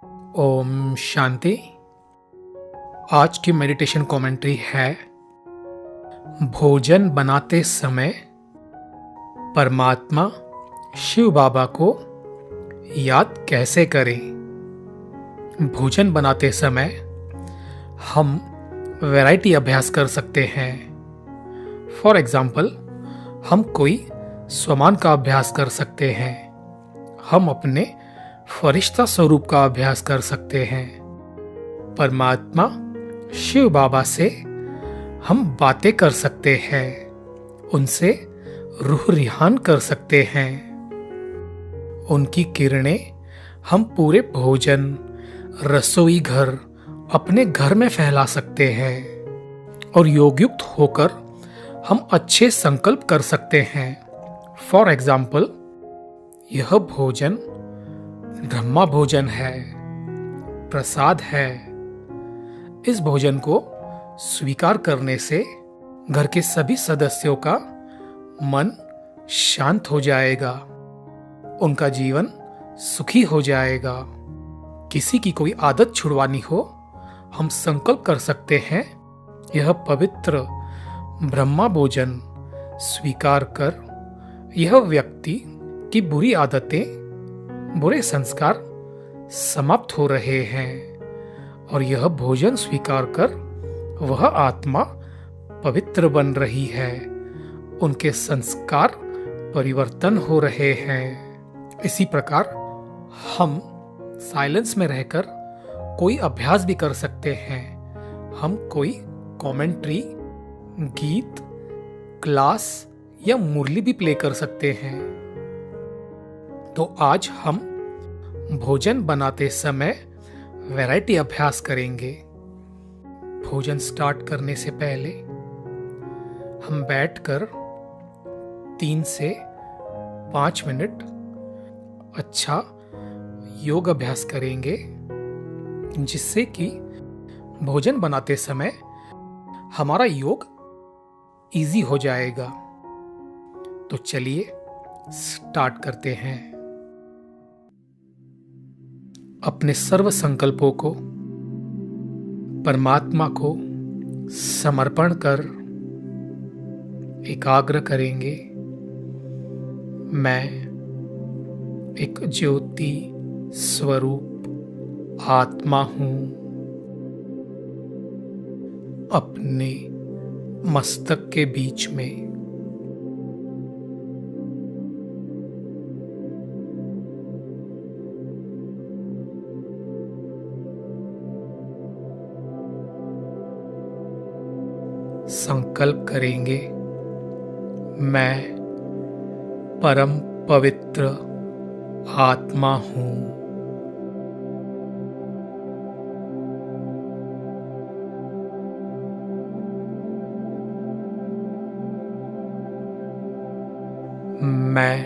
ओम शांति। आज की meditation commentary है भोजन बनाते समय परमात्मा शिव बाबा को याद कैसे करें। भोजन बनाते समय हम वैरायटी अभ्यास कर सकते हैं। फॉर एग्जाम्पल, हम कोई स्वमान का अभ्यास कर सकते हैं। हम अपने फरिश्ता स्वरूप का अभ्यास कर सकते हैं। परमात्मा शिव बाबा से हम बातें कर सकते हैं, उनसे रूह रिहान कर सकते हैं। उनकी किरणें हम पूरे भोजन, रसोई घर, अपने घर में फैला सकते हैं और योगयुक्त होकर हम अच्छे संकल्प कर सकते हैं। फॉर एग्जाम्पल, यह भोजन ब्रह्मा भोजन है, प्रसाद है। इस भोजन को स्वीकार करने से घर के सभी सदस्यों का मन शांत हो जाएगा, उनका जीवन सुखी हो जाएगा। किसी की कोई आदत छुड़वानी हो, हम संकल्प कर सकते हैं, यह पवित्र ब्रह्मा भोजन स्वीकार कर यह व्यक्ति की बुरी आदतें, बुरे संस्कार समाप्त हो रहे हैं और यह भोजन स्वीकार कर वह आत्मा पवित्र बन रही है, उनके संस्कार परिवर्तन हो रहे हैं। इसी प्रकार हम साइलेंस में रहकर कोई अभ्यास भी कर सकते हैं। हम कोई कमेंट्री, गीत, क्लास या मुरली भी प्ले कर सकते हैं। तो आज हम भोजन बनाते समय वैरायटी अभ्यास करेंगे। भोजन स्टार्ट करने से पहले हम बैठकर 3 से 5 मिनट अच्छा योग अभ्यास करेंगे, जिससे कि भोजन बनाते समय हमारा योग इजी हो जाएगा। तो चलिए स्टार्ट करते हैं। अपने सर्व संकल्पों को परमात्मा को समर्पण कर एकाग्र करेंगे। मैं एक ज्योति स्वरूप आत्मा हूं। अपने मस्तक के बीच में संकल्प करेंगे, मैं परम पवित्र आत्मा हूं। मैं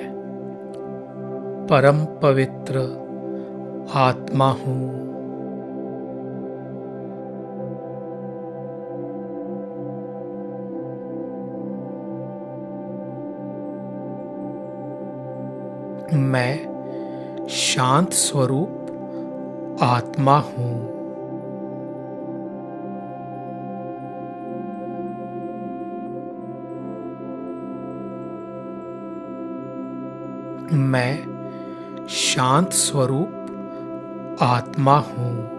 परम पवित्र आत्मा हूं। मैं शांत स्वरूप आत्मा हूं। मैं शांत स्वरूप आत्मा हूं।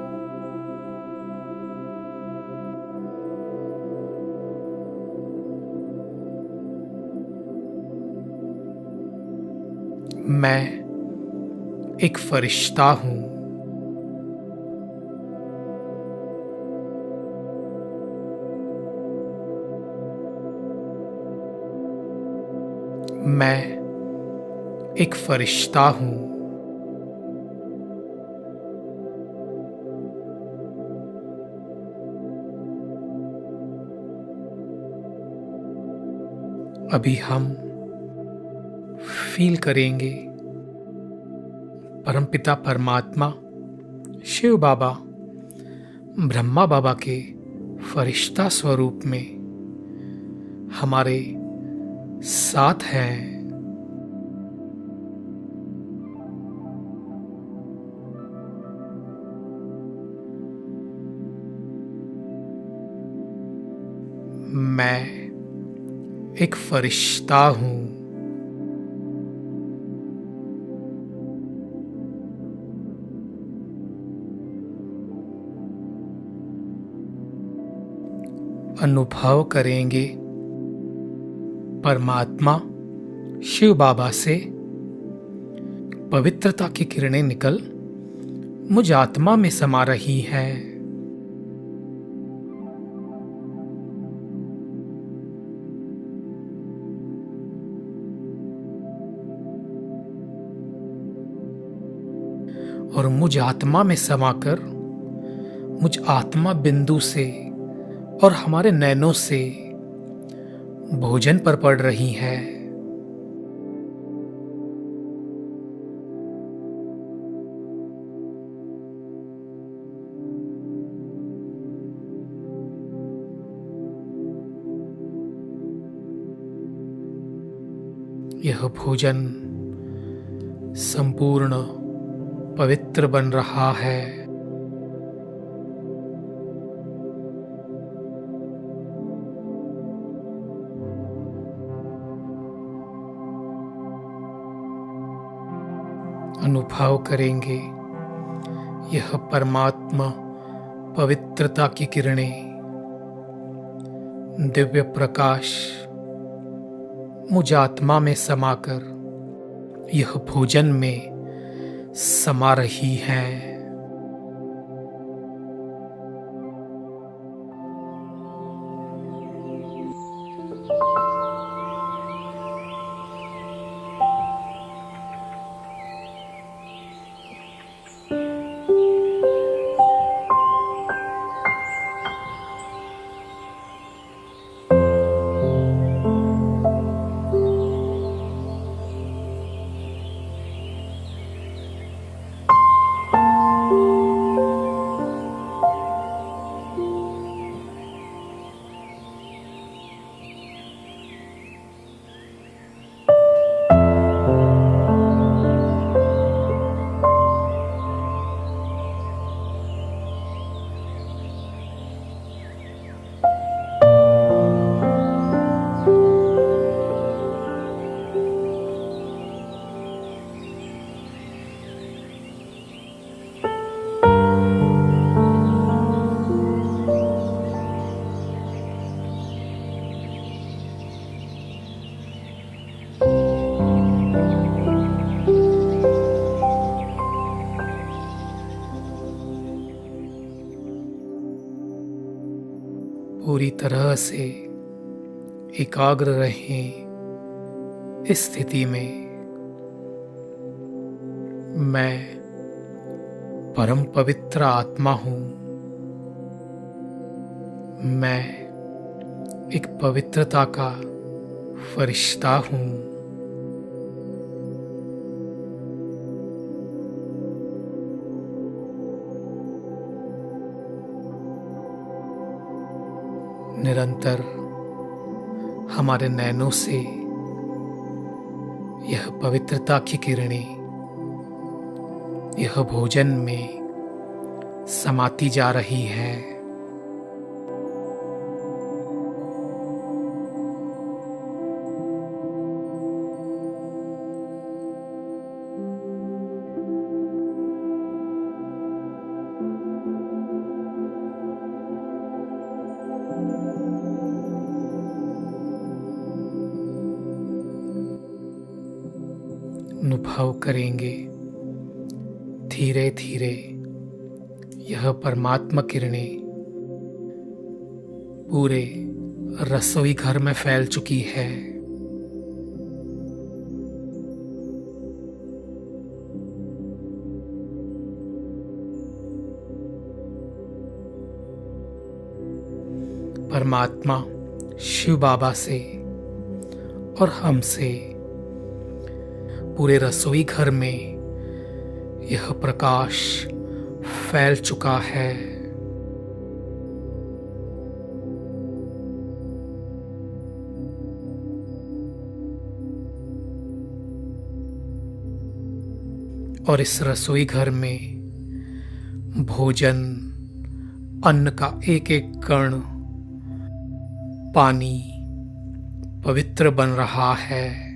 मैं एक फरिश्ता हूं। मैं एक फरिश्ता हूं। अभी हम फील करेंगे परमपिता परमात्मा शिव बाबा ब्रह्मा बाबा के फरिश्ता स्वरूप में हमारे साथ हैं। मैं एक फरिश्ता हूँ। अनुभव करेंगे परमात्मा शिव बाबा से पवित्रता की किरणें निकल मुझ आत्मा में समा रही हैं। और मुझ आत्मा में समाकर मुझ आत्मा बिंदु से और हमारे नैनों से भोजन पर पड़ रही है। यह भोजन संपूर्ण पवित्र बन रहा है। अनुभव करेंगे यह परमात्मा पवित्रता की किरणें दिव्य प्रकाश मुझ आत्मा में समाकर यह भोजन में समा रही हैं। पूरी तरह से एकाग्र रहें। इस स्थिति में मैं परम पवित्र आत्मा हूँ। मैं एक पवित्रता का फरिश्ता हूँ। निरंतर हमारे नैनों से यह पवित्रता की किरणें यह भोजन में समाती जा रही है। अनुभव करेंगे धीरे धीरे यह परमात्मा किरणें पूरे रसोई घर में फैल चुकी है। परमात्मा शिव बाबा से और हमसे पूरे रसोई घर में यह प्रकाश फैल चुका है। और इस रसोई घर में भोजन अन्न का एक एक कण पानी पवित्र बन रहा है।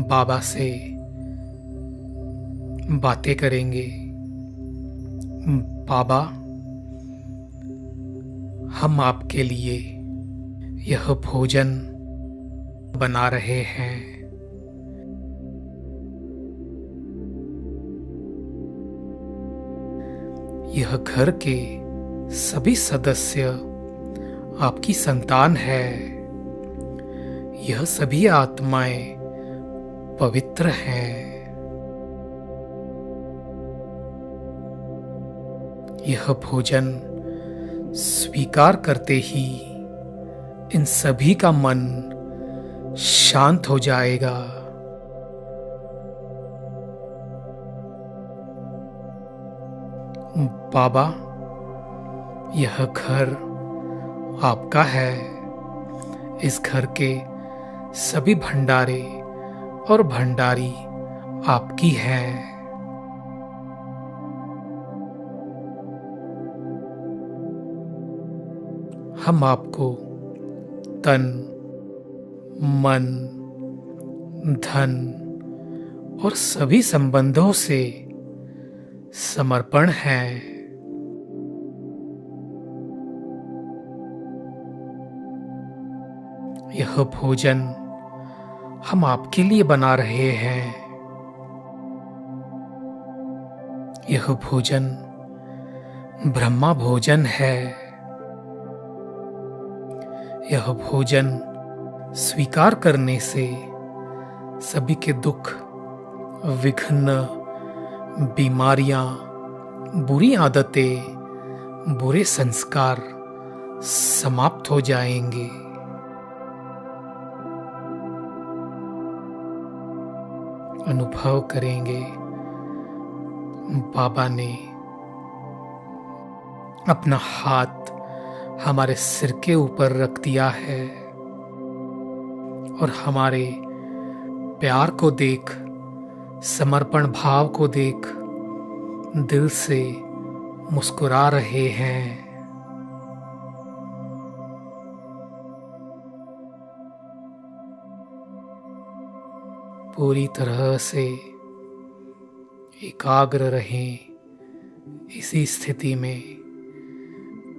बाबा से बातें करेंगे। बाबा, हम आपके लिए यह भोजन बना रहे हैं। यह घर के सभी सदस्य आपकी संतान है। यह सभी आत्माएं पवित्र हैं। यह भोजन स्वीकार करते ही इन सभी का मन शांत हो जाएगा। बाबा, यह घर आपका है। इस घर के सभी भंडारे और भंडारी आपकी हैं। हम आपको तन, मन, धन और सभी संबंधों से समर्पण है। यह भोजन हम आपके लिए बना रहे हैं। यह भोजन ब्रह्मा भोजन है। यह भोजन स्वीकार करने से सभी के दुख, विघ्न, बीमारियां, बुरी आदतें, बुरे संस्कार समाप्त हो जाएंगे। अनुभव करेंगे बाबा ने अपना हाथ हमारे सिर के ऊपर रख दिया है और हमारे प्यार को देख, समर्पण भाव को देख दिल से मुस्कुरा रहे हैं। पूरी तरह से एकाग्र रहें। इसी स्थिति में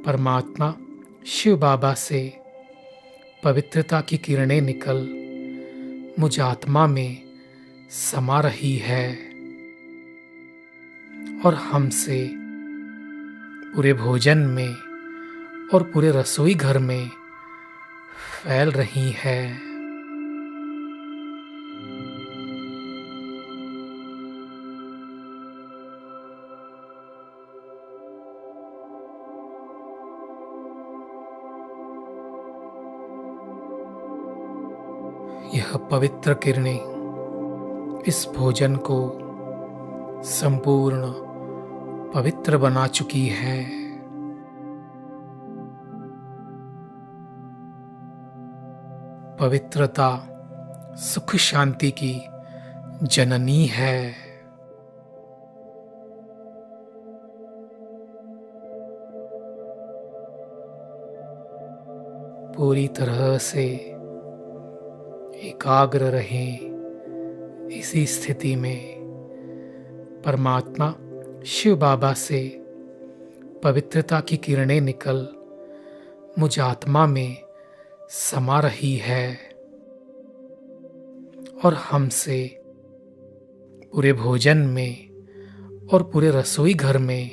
परमात्मा शिव बाबा से पवित्रता की किरणें निकल मुझ आत्मा में समा रही है और हमसे पूरे भोजन में और पूरे रसोई घर में फैल रही है। यह पवित्र किरणें इस भोजन को संपूर्ण पवित्र बना चुकी है। पवित्रता सुख शांति की जननी है। पूरी तरह से एकाग्र रहें। इसी स्थिति में परमात्मा शिव बाबा से पवित्रता की किरणें निकल मुझ आत्मा में समा रही है और हमसे पूरे भोजन में और पूरे रसोई घर में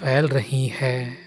फैल रही है।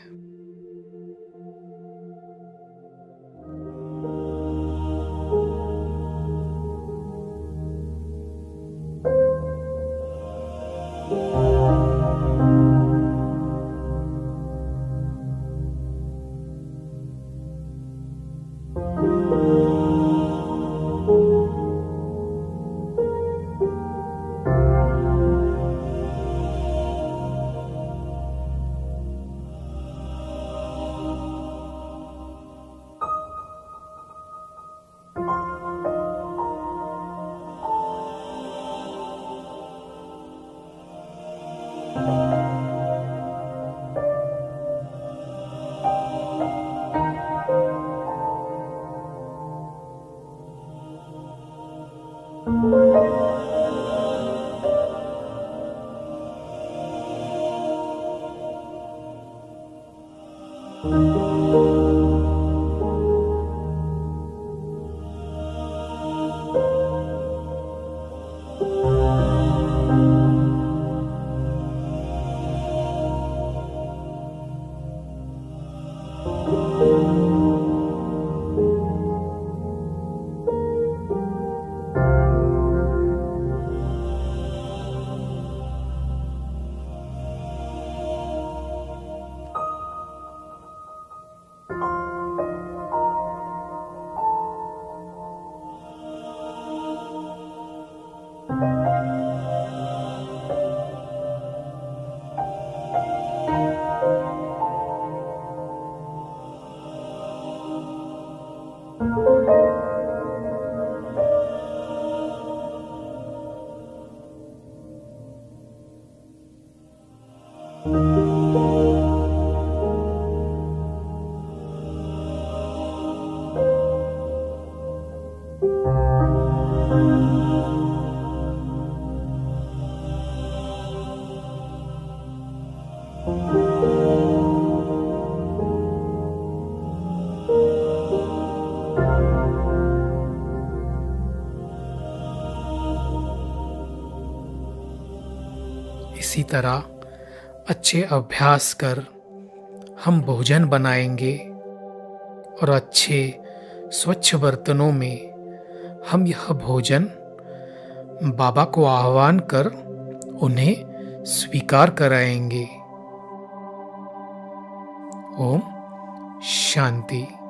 इसी तरह अच्छे अभ्यास कर हम भोजन बनाएंगे और अच्छे स्वच्छ बर्तनों में हम यह भोजन बाबा को आह्वान कर उन्हें स्वीकार कराएंगे। ओम शांति।